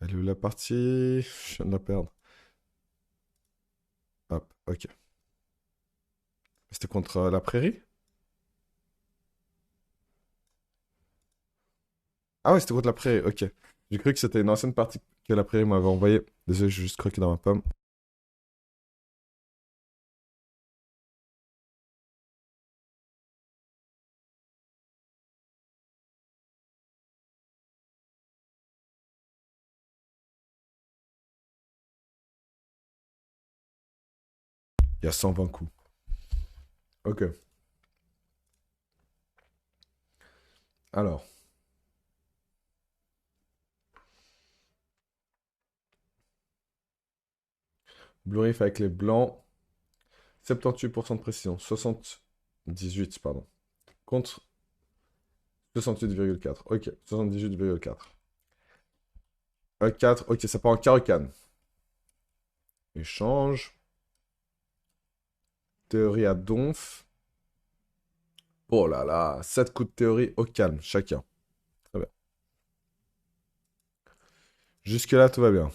Elle est où la partie? Je viens de la perdre. Hop, ok. C'était contre la prairie? Ah ouais, c'était contre la prairie, ok. J'ai cru que c'était une ancienne partie que la prairie m'avait envoyée. Désolé, j'ai juste croqué dans ma pomme. Il y a 120 coups. Ok. Alors, Blue Reef avec les blancs. 78% de précision. 78, pardon. Contre 68,4. Ok, 78,4. 4, ok, ça part en carocane. Échange. Théorie à donf. Oh là là, 7 coups de théorie au calme, chacun. Très bien. Jusque-là, tout va bien.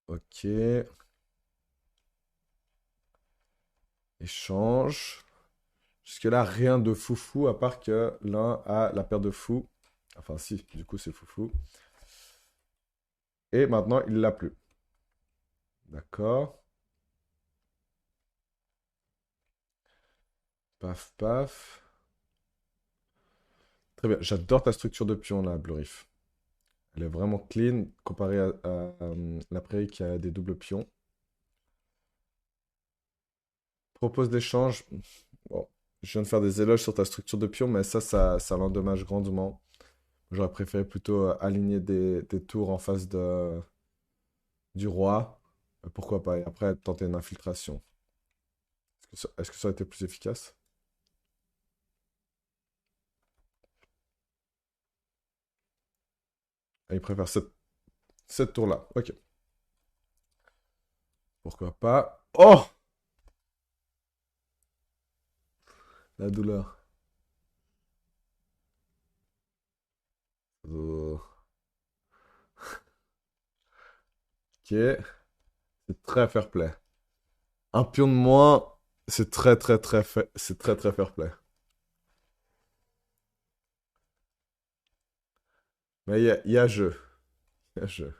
Ok. Échange. Jusque-là, rien de foufou, à part que l'un a la paire de fous. Enfin, si, du coup, c'est foufou. Et maintenant, il l'a plus. D'accord. Paf, paf. Très bien. J'adore ta structure de pion, là, Blue Reef. Elle est vraiment clean comparée à la prairie qui a des doubles pions. Propose d'échange. Bon, je viens de faire des éloges sur ta structure de pion, mais ça l'endommage grandement. J'aurais préféré plutôt aligner des tours en face du roi. Pourquoi pas? Et après, tenter une infiltration. Est-ce que ça aurait été plus efficace? Ah, il préfère cette tour-là. Ok. Pourquoi pas? Oh! La douleur. Oh. Ok. C'est très fair play. Un pion de moins, c'est c'est très très fair play. Mais il y a jeu. Il y a jeu.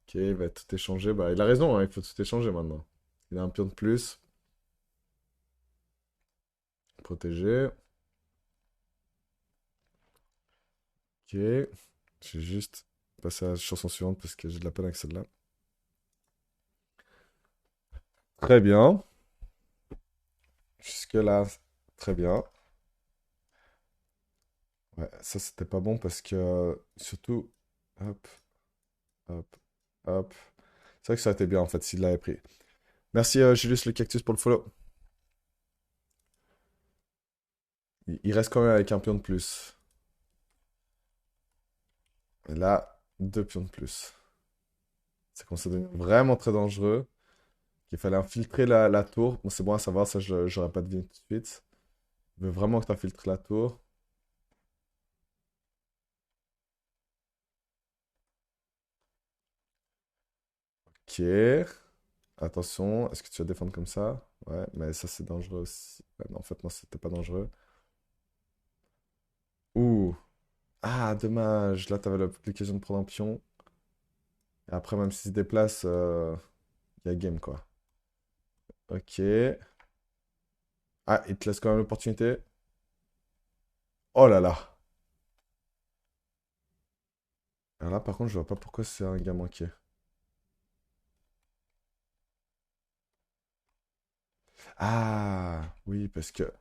Ok, il va tout échanger. Bah, il a raison, hein, il faut tout échanger maintenant. Il a un pion de plus. Protégé. Ok. Je vais juste passer à la chanson suivante parce que j'ai de la peine avec celle-là. Très bien. Jusque-là, très bien. Ouais, ça c'était pas bon parce que surtout. Hop, hop, hop. C'est vrai que ça a été bien en fait s'il l'avait pris. Merci Julius le cactus pour le follow. Il reste quand même avec un pion de plus. Et là, deux pions de plus. Ça commence à devenir vraiment très dangereux. Qu'il fallait infiltrer la tour. Bon, c'est bon à savoir, ça j'aurais pas deviné tout de suite. Il veut vraiment que tu infiltres la tour. Ok. Attention, est-ce que tu vas défendre comme ça? Ouais, mais ça c'est dangereux aussi. Ouais, non, en fait, non, c'était pas dangereux. Ouh. Ah, dommage. Là, t'avais l'occasion de prendre un pion. Et après, même s'il se déplace, il y a game, quoi. Ok. Ah, il te laisse quand même l'opportunité. Oh là là. Alors là, par contre, je vois pas pourquoi c'est un gars manqué. Ah, oui, parce que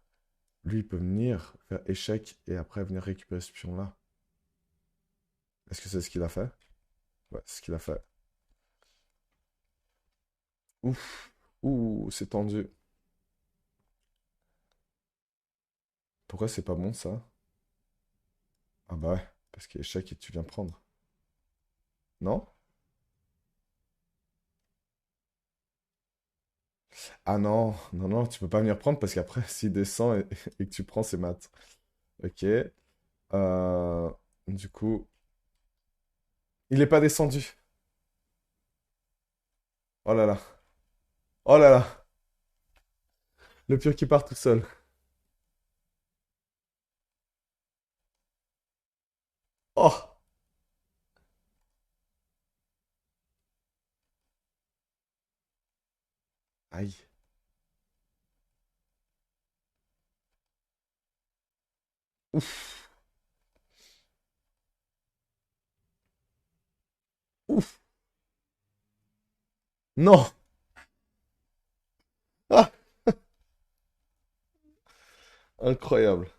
lui, il peut venir faire échec et après venir récupérer ce pion-là. Est-ce que c'est ce qu'il a fait? Ouais, c'est ce qu'il a fait. Ouf. Ouh, c'est tendu. Pourquoi c'est pas bon, ça? Ah bah ouais, parce qu'il y a échec et tu viens prendre. Non? Ah non, non, non, tu peux pas venir prendre parce qu'après, s'il descend et que tu prends, c'est mat. Ok. Euh, du coup, il est pas descendu. Oh là là. Oh là là. Le pion qui part tout seul. Oh! Aïe. Ouf. Ouf. Non! Ah! Incroyable.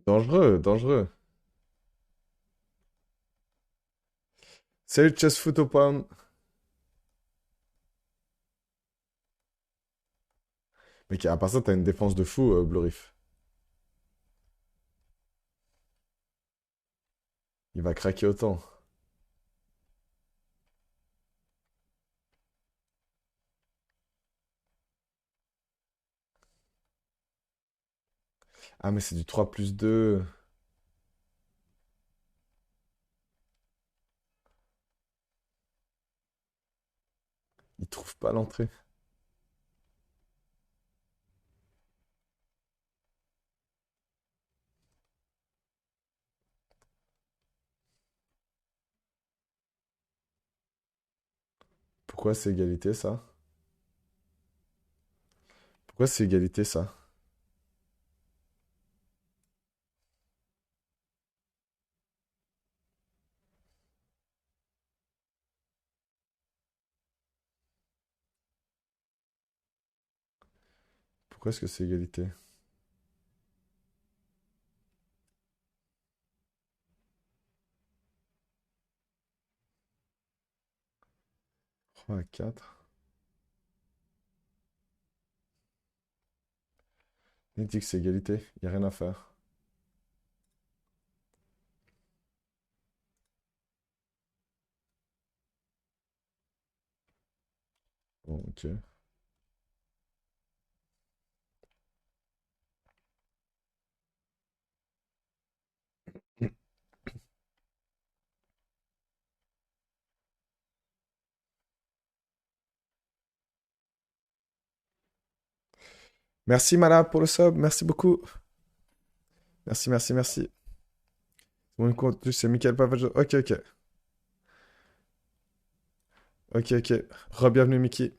Dangereux, dangereux. Salut, Chess Foot au pound. Mais à part ça, t'as une défense de fou, Blue Reef. Il va craquer autant. Ah, mais c'est du 3+2. Il trouve pas l'entrée. Pourquoi c'est égalité, ça? Pourquoi c'est égalité, ça? Pourquoi est-ce que c'est égalité? 3-4. Il dit que c'est égalité. Il n'y a rien à faire. Bon, ok. Merci, Mala, pour le sub. Merci beaucoup. Merci, merci, merci. Mon compte, c'est Michael Pavaggio. Ok, ok. Ok, ok. Re-bienvenue, Mickey.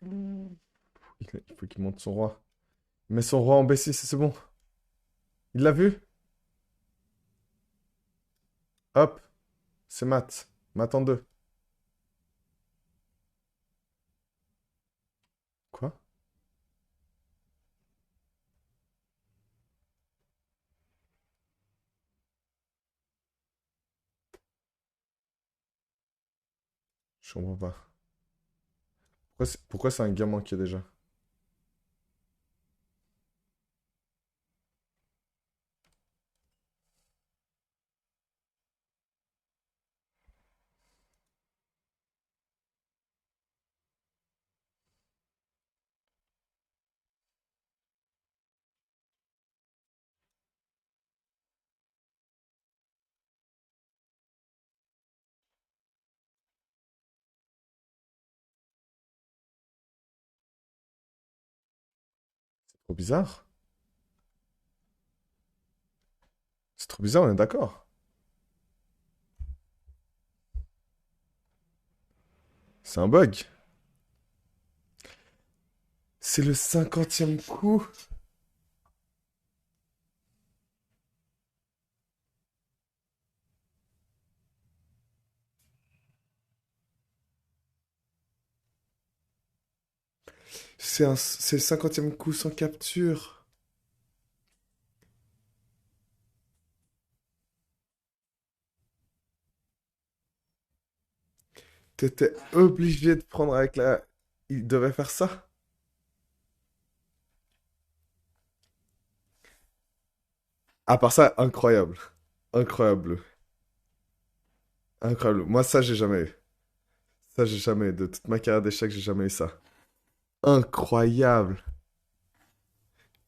Il faut qu'il monte son roi. Il met son roi en B6, c'est bon. Il l'a vu? Hop, c'est mat. Mat en deux. Quoi? Je comprends pas. Pourquoi c'est un gamin manqué déjà? Trop bizarre. C'est trop bizarre, on est d'accord. C'est un bug. C'est le 50e coup. C'est le 50e coup sans capture. T'étais obligé de prendre avec la... Il devait faire ça. À part ça, incroyable. Incroyable. Incroyable. Moi, ça, j'ai jamais eu. Ça, j'ai jamais eu. De toute ma carrière d'échecs, j'ai jamais eu ça. Incroyable.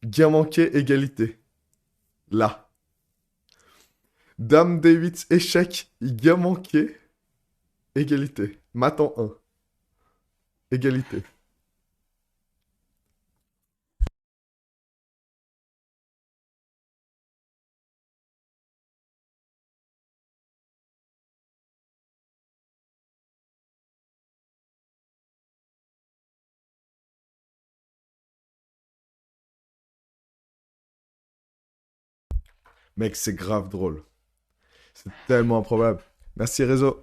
Gain manqué, égalité. Là. Dame D8, échec, gain manqué, égalité. Mat en 1, égalité. Mec, c'est grave drôle. C'est tellement improbable. Merci, réseau.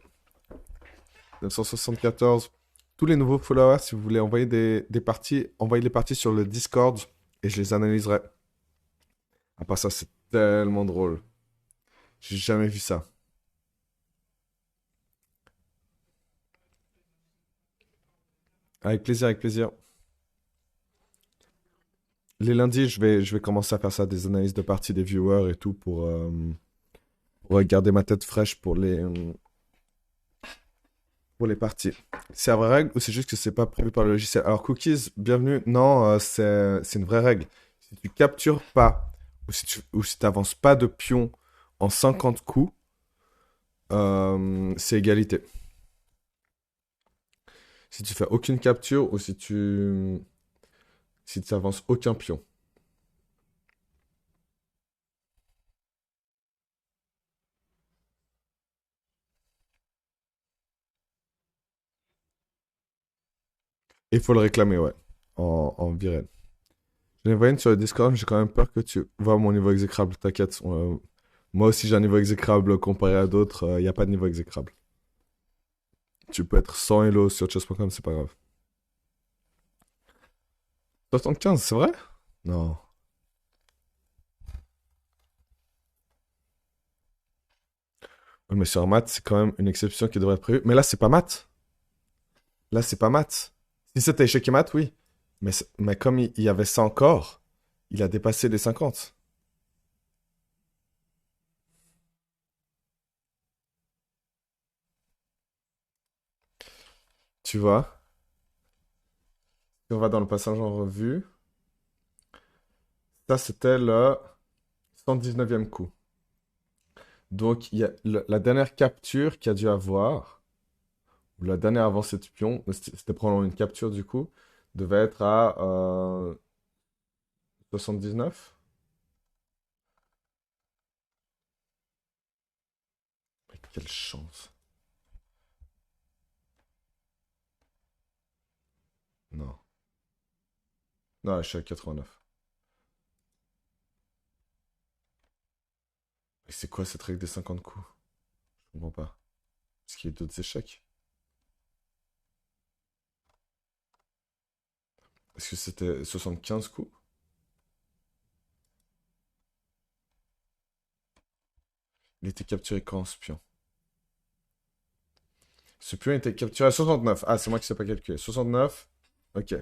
974. Tous les nouveaux followers, si vous voulez envoyer des parties, envoyez les parties sur le Discord et je les analyserai. À part ça, c'est tellement drôle. J'ai jamais vu ça. Avec plaisir, avec plaisir. Les lundis, je vais commencer à faire ça, des analyses de parties des viewers et tout pour garder ma tête fraîche pour les parties. C'est la vraie règle ou c'est juste que c'est pas prévu par le logiciel? Alors, cookies, bienvenue. Non, c'est une vraie règle. Si tu captures pas ou si t'avances pas de pion en 50 coups, c'est égalité. Si tu fais aucune capture ou si tu avances aucun pion. Il faut le réclamer, ouais, en virel. J'en ai envoyé une sur le Discord, j'ai quand même peur que tu vois mon niveau exécrable, t'inquiète. Moi aussi j'ai un niveau exécrable comparé à d'autres, il n'y a pas de niveau exécrable. Tu peux être 100 Elo sur chess.com, c'est pas grave. 75, c'est vrai? Non. Ouais, mais sur maths, c'est quand même une exception qui devrait être prévue. Mais là, c'est pas maths. Là, c'est pas maths. Si c'était échec et maths, oui. Mais comme il y avait ça encore, il a dépassé les 50. Tu vois? Si on va dans le passage en revue, ça, c'était le 119e coup. Donc, il y a la dernière capture qu'il y a dû avoir, ou la dernière avancée de pion, c'était probablement une capture du coup, devait être à 79. Mais quelle chance. Non. Non, je suis à 89. Mais c'est quoi cette règle des 50 coups? Je comprends pas. Est-ce qu'il y a d'autres échecs? Est-ce que c'était 75 coups? Il était capturé quand ce pion? Ce pion était capturé à 69. Ah, c'est moi qui sais pas calculer. 69. Ok.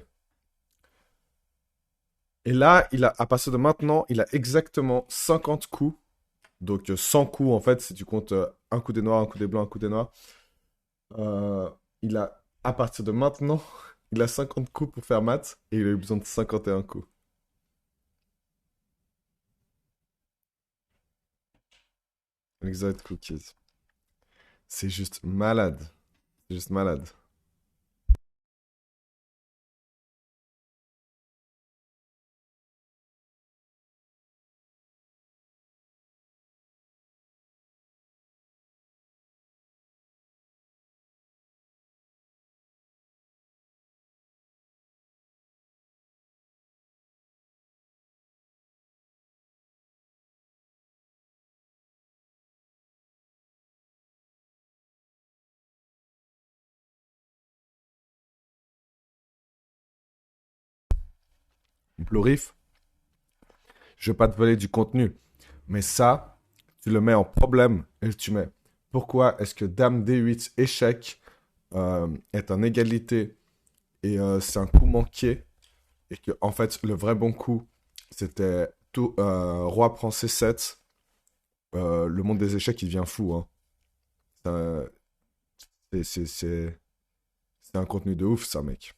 Et là, à partir de maintenant, il a exactement 50 coups. Donc 100 coups en fait, si tu comptes un coup des noirs, un coup des blancs, un coup des noirs. Il a, à partir de maintenant, il a 50 coups pour faire maths et il a eu besoin de 51 coups. Exact cookies. C'est juste malade. C'est juste malade. le riff, je vais pas te voler du contenu. Mais ça, tu le mets en problème et tu mets pourquoi est-ce que Dame D8 échec est en égalité et c'est un coup manqué et que en fait le vrai bon coup c'était tout Roi prend C7. Le monde des échecs il devient fou. Hein. Ça, c'est c'est- c'est- c'est un contenu de ouf ça mec.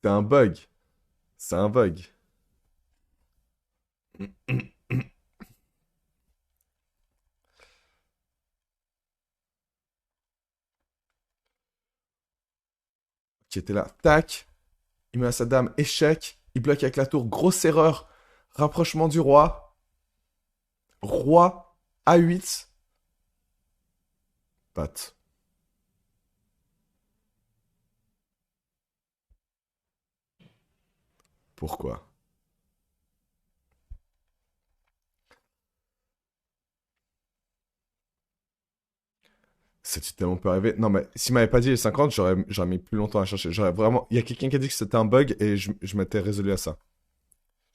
C'est un bug. C'est un bug. Qui était là. Tac. Il met à sa dame échec. Il bloque avec la tour. Grosse erreur. Rapprochement du roi. Roi A8. Patte. Pourquoi? C'est tellement peu arrivé. Non, mais s'il m'avait pas dit les 50, j'aurais mis plus longtemps à chercher. J'aurais vraiment. Il y a quelqu'un qui a dit que c'était un bug et je m'étais résolu à ça.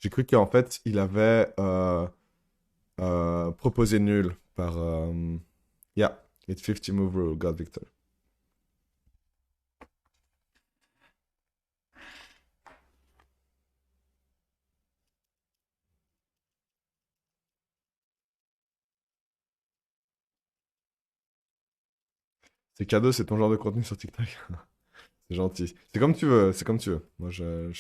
J'ai cru qu'en fait, il avait proposé nul par. Yeah, it's 50 move rule, God Victor. C'est cadeau, c'est ton genre de contenu sur TikTok. C'est gentil. C'est comme tu veux, c'est comme tu veux. Moi, je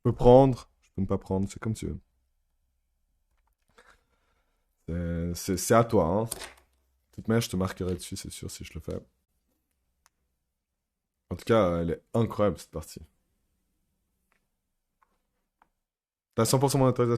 peux prendre, je peux ne pas prendre, c'est comme tu veux. C'est à toi, hein. De toute manière, je te marquerai dessus, c'est sûr, si je le fais. En tout cas, elle est incroyable cette partie. T'as 100% mon autorisation.